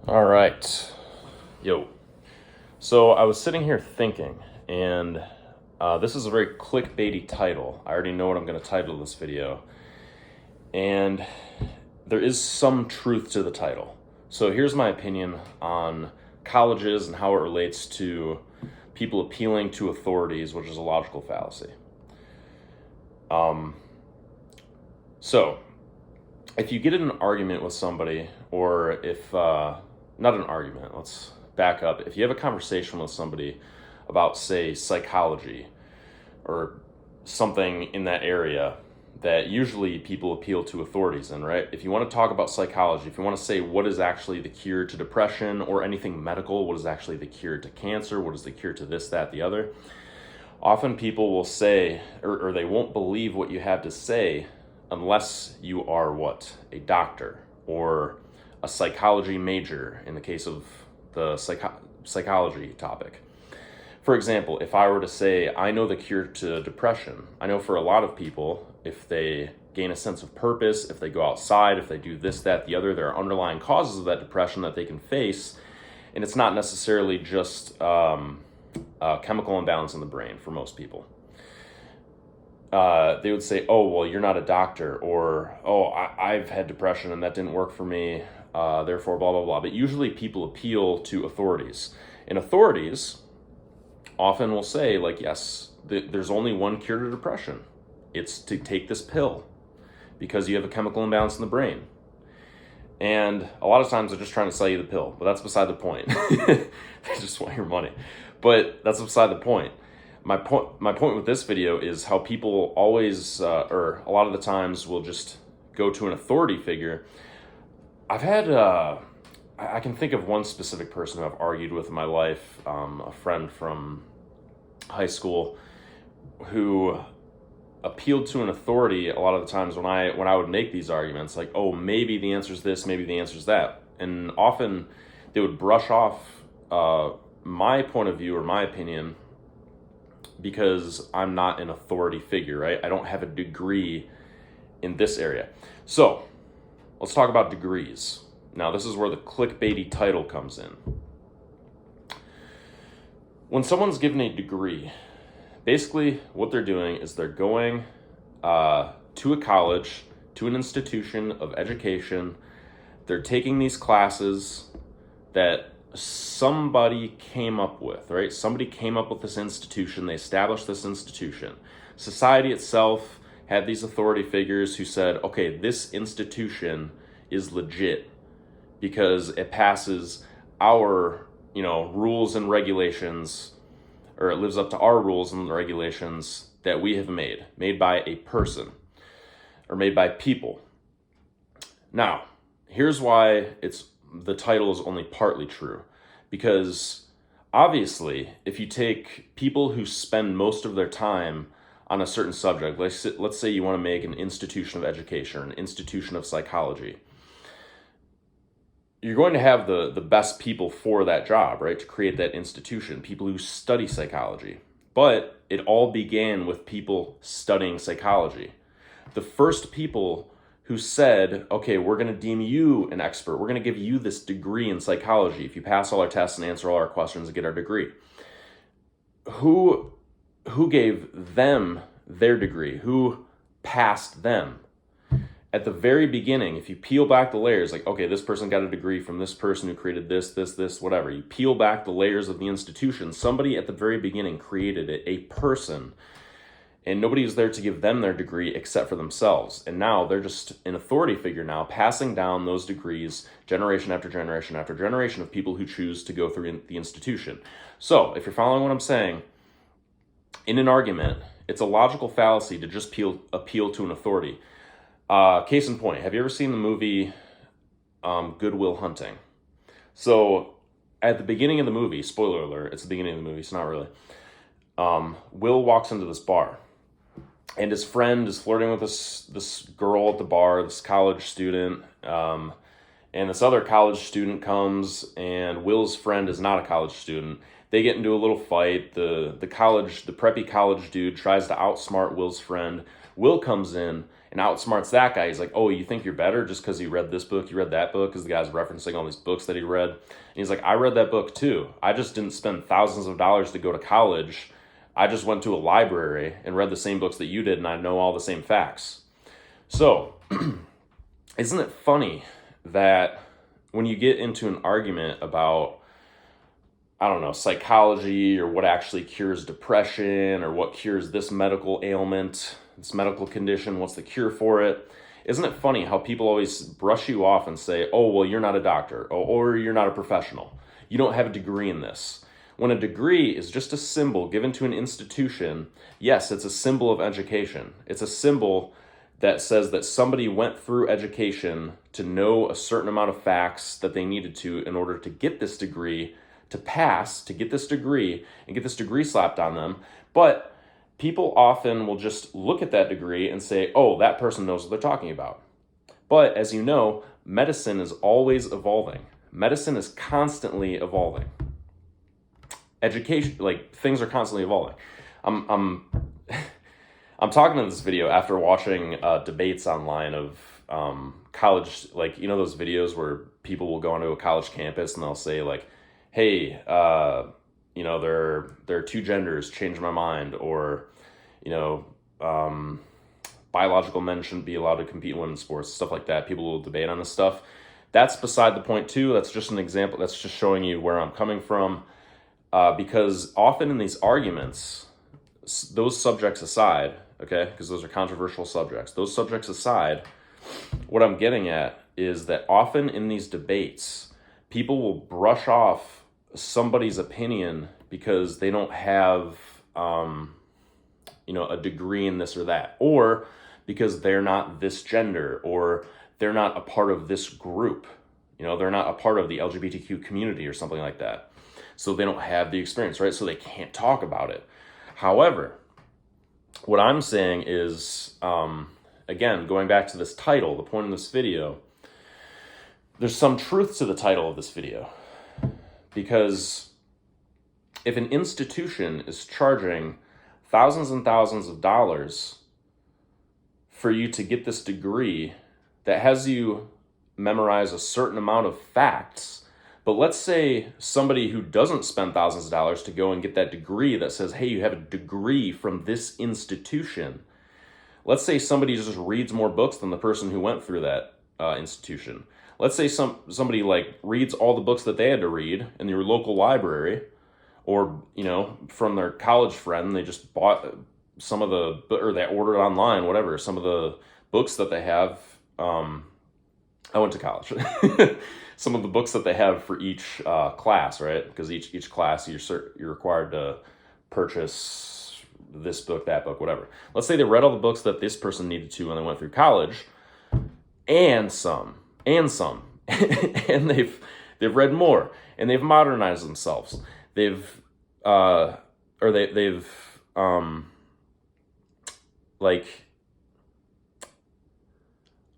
All right. Yo. So I was sitting here thinking, and this is a very clickbaity title. I already know what I'm going to title this video. And there is some truth to the title. So here's my opinion on colleges and how it relates to people appealing to authorities, which is a logical fallacy. So if you get in an argument with somebody, or if not an argument, let's back up. If you have a conversation with somebody about, say, psychology or something in that area that usually people appeal to authorities in, right? If you want to talk about psychology, if you want to say what is actually the cure to depression or anything medical, what is actually the cure to cancer, what is the cure to this, that, the other, often people will say, or they won't believe what you have to say unless you are what? A doctor or a psychology major in the case of the psychology topic. For example, if I were to say, I know the cure to depression, I know for a lot of people, if they gain a sense of purpose, if they go outside, if they do this, that, the other, there are underlying causes of that depression that they can face. And it's not necessarily just chemical imbalance in the brain for most people. They would say, oh, well, you're not a doctor, or, oh, I've had depression and that didn't work for me, therefore, blah, blah, blah. But usually people appeal to authorities. And authorities often will say, like, yes, there's only one cure to depression. It's to take this pill because you have a chemical imbalance in the brain. And a lot of times they're just trying to sell you the pill, but that's beside the point. They just want your money. But that's beside the point. My point with this video is how people always, or a lot of the times, will just go to an authority figure. I've had, I can think of one specific person who I've argued with in my life, a friend from high school who appealed to an authority a lot of the times when I would make these arguments, like, oh, maybe the answer is this, maybe the answer is that. And often they would brush off my point of view or my opinion because I'm not an authority figure, right? I don't have a degree in this area. So let's talk about degrees. Now, this is where the clickbaity title comes in. When someone's given a degree, basically what they're doing is they're going to a college, to an institution of education. They're taking these classes that somebody came up with, right? Somebody came up with this institution. They established this institution. Society itself had these authority figures who said, okay, this institution is legit because it passes our, rules and regulations, or it lives up to our rules and regulations that we have made by a person or made by people. Now, here's why the title is only partly true. Because obviously, if you take people who spend most of their time on a certain subject, let's say you want to make an institution of education or an institution of psychology, you're going to have the best people for that job, right? To create that institution, people who study psychology. But it all began with people studying psychology. The first people who said, okay, we're going to deem you an expert. We're going to give you this degree in psychology if you pass all our tests and answer all our questions and get our degree. Who gave them their degree? Who passed them? At the very beginning, if you peel back the layers, like, okay, this person got a degree from this person who created this, whatever. You peel back the layers of the institution. Somebody at the very beginning created it, a person. And nobody was there to give them their degree except for themselves. And now they're just an authority figure now, passing down those degrees generation after generation after generation of people who choose to go through the institution. So if you're following what I'm saying, in an argument, it's a logical fallacy to just appeal to an authority. Case in point, have you ever seen the movie Good Will Hunting? So at the beginning of the movie, spoiler alert, it's the beginning of the movie, it's not really. Will walks into this bar. And his friend is flirting with this girl at the bar, this college student. And this other college student comes, and Will's friend is not a college student. They get into a little fight. The preppy college dude tries to outsmart Will's friend. Will comes in and outsmarts that guy. He's like, oh, you think you're better just because you read this book, you read that book, because the guy's referencing all these books that he read. And he's like, I read that book too. I just didn't spend thousands of dollars to go to college. I just went to a library and read the same books that you did, and I know all the same facts. So, isn't it funny that when you get into an argument about, I don't know, psychology or what actually cures depression or what cures this medical ailment, this medical condition, what's the cure for it? Isn't it funny how people always brush you off and say, oh, well, you're not a doctor, or you're not a professional. You don't have a degree in this. When a degree is just a symbol given to an institution, yes, it's a symbol of education. It's a symbol that says that somebody went through education to know a certain amount of facts that they needed to in order to get this degree, to pass, to get this degree, and get this degree slapped on them. But people often will just look at that degree and say, oh, that person knows what they're talking about. But as you know, medicine is always evolving. Medicine is constantly evolving. Education, like, things are constantly evolving. I'm talking in this video after watching debates online of college, like, you know those videos where people will go onto a college campus and they'll say like, hey, you know, there are two genders, change my mind, or, you know, biological men shouldn't be allowed to compete in women's sports, stuff like that. People will debate on this stuff. That's beside the point too. That's just an example. That's just showing you where I'm coming from. Because often in these arguments, those subjects aside, okay, because those are controversial subjects, those subjects aside, what I'm getting at is that often in these debates, people will brush off somebody's opinion because they don't have, you know, a degree in this or that, or because they're not this gender, or they're not a part of this group, you know, they're not a part of the LGBTQ community or something like that. So they don't have the experience, right? So they can't talk about it. However, what I'm saying is, again, going back to this title, the point of this video, there's some truth to the title of this video. Because if an institution is charging thousands and thousands of dollars for you to get this degree that has you memorize a certain amount of facts, but let's say somebody who doesn't spend thousands of dollars to go and get that degree that says, hey, you have a degree from this institution. Let's say somebody just reads more books than the person who went through that institution. Let's say somebody like reads all the books that they had to read in your local library, or, you know, from their college friend, they just bought some of the, or they ordered online, whatever, some of the books that they have. I went to college. Some of the books that they have for each class, right? Because each class you're required to purchase this book, that book, whatever. Let's say they read all the books that this person needed to when they went through college, and some, and they've read more, and they've modernized themselves. They've like,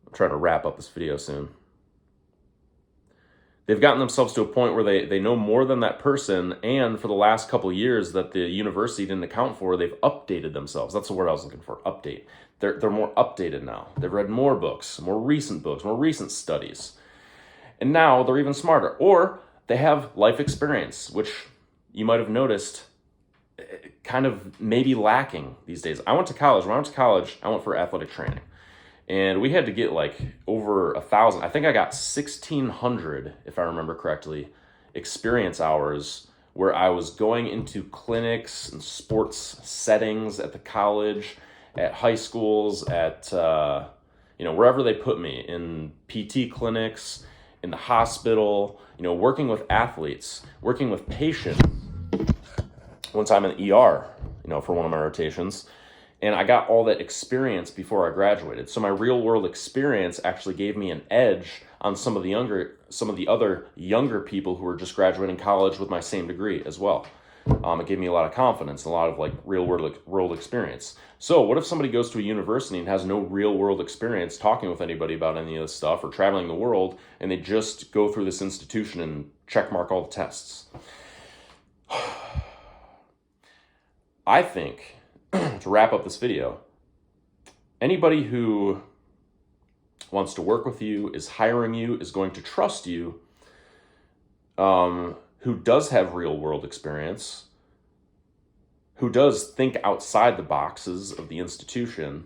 I'm trying to wrap up this video soon. They've gotten themselves to a point where they know more than that person, and for the last couple of years that the university didn't account for, they've updated themselves. That's the word I was looking for, update. They're more updated now. They've read more books, more recent studies. And now they're even smarter. Or they have life experience, which you might have noticed kind of maybe lacking these days. I went to college. When I went to college, I went for athletic training. And we had to get like over 1,000. I think I got 1,600, if I remember correctly, experience hours where I was going into clinics and sports settings at the college, at high schools, at wherever they put me, in PT clinics, in the hospital, working with athletes, working with patients. One time in the ER, for one of my rotations. And I got all that experience before I graduated. So my real world experience actually gave me an edge on some of the other younger people who were just graduating college with my same degree as well. It gave me a lot of confidence, a lot of like real world experience. So what if somebody goes to a university and has no real world experience talking with anybody about any of this stuff or traveling the world, and they just go through this institution and check mark all the tests? I think, to wrap up this video, Anybody who wants to work with you, is hiring you, is going to trust you, who does have real world experience, who does think outside the boxes of the institution,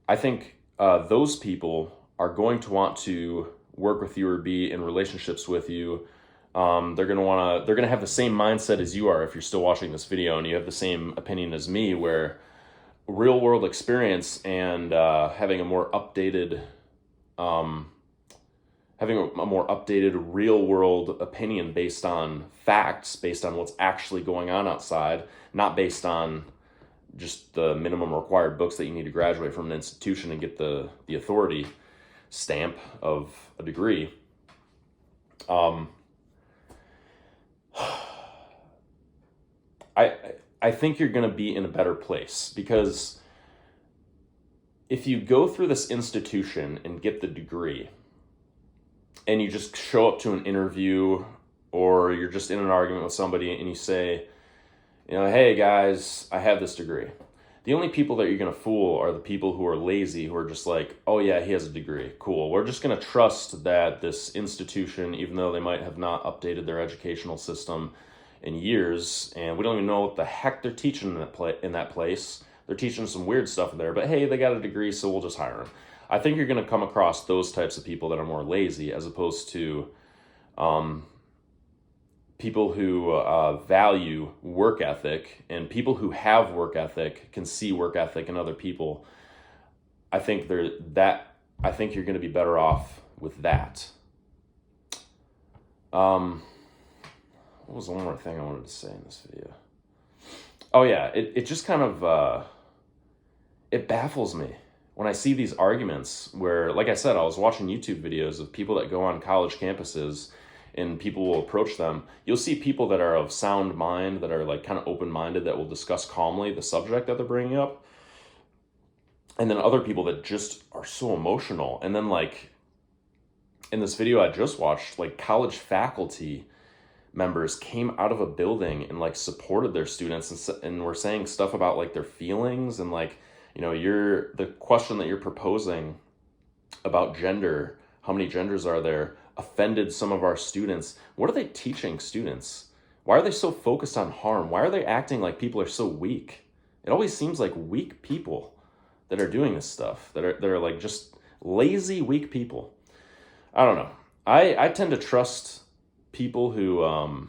I think those people are going to want to work with you or be in relationships with you. They're gonna have the same mindset as you are if you're still watching this video and you have the same opinion as me, where real world experience and having a more updated real world opinion based on facts, based on what's actually going on outside, not based on just the minimum required books that you need to graduate from an institution and get the authority stamp of a degree. I think you're going to be in a better place, because if you go through this institution and get the degree and you just show up to an interview or you're just in an argument with somebody and you say, hey guys, I have this degree. The only people that you're going to fool are the people who are lazy, who are just like, oh yeah, he has a degree. Cool. We're just going to trust that this institution, even though they might have not updated their educational system in years, and we don't even know what the heck they're teaching in that place. They're teaching some weird stuff in there, but hey, they got a degree, so we'll just hire them. I think you're going to come across those types of people that are more lazy, as opposed to people who value work ethic, and people who have work ethic can see work ethic in other people. I think you're going to be better off with that. What was one more thing I wanted to say in this video? Oh yeah, it just kind of it baffles me when I see these arguments where, like I said, I was watching YouTube videos of people that go on college campuses and people will approach them. You'll see people that are of sound mind, that are like kind of open-minded, that will discuss calmly the subject that they're bringing up. And then other people that just are so emotional. And then like in this video I just watched, like college faculty members came out of a building and like supported their students and were saying stuff about like their feelings and like, the question that you're proposing about gender, how many genders are there, offended some of our students. What are they teaching students? Why are they so focused on harm? Why are they acting like people are so weak? It always seems like weak people that are doing this stuff, that are like just lazy, weak people. I don't know. I tend to trust people who are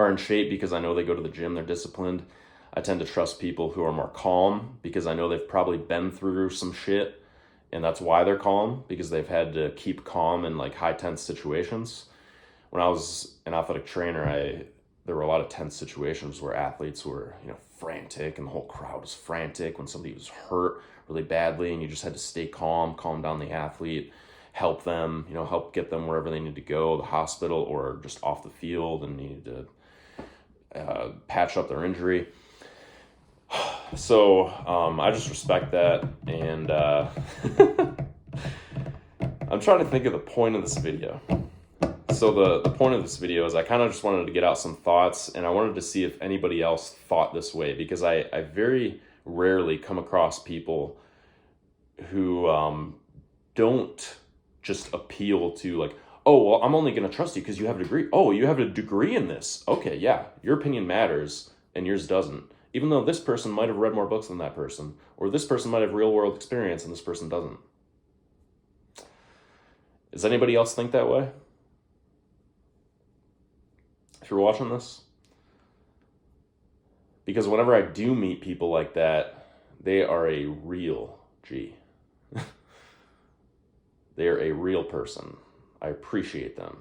in shape because I know they go to the gym, they're disciplined. I tend to trust people who are more calm because I know they've probably been through some shit, and that's why they're calm, because they've had to keep calm in like high tense situations. When I was an athletic trainer, there were a lot of tense situations where athletes were, frantic, and the whole crowd was frantic when somebody was hurt really badly, and you just had to stay calm down the athlete, help them, help get them wherever they need to go, the hospital or just off the field, and needed to patch up their injury. So I just respect that, and I'm trying to think of the point of this video. So the point of this video is I kind of just wanted to get out some thoughts, and I wanted to see if anybody else thought this way, because I very rarely come across people who don't just appeal to like, oh, well, I'm only going to trust you because you have a degree. Oh, you have a degree in this. Okay, yeah, your opinion matters and yours doesn't. Even though this person might have read more books than that person, or this person might have real world experience and this person doesn't. Does anybody else think that way? If you're watching this? Because whenever I do meet people like that, they are a real G. They are a real person. I appreciate them.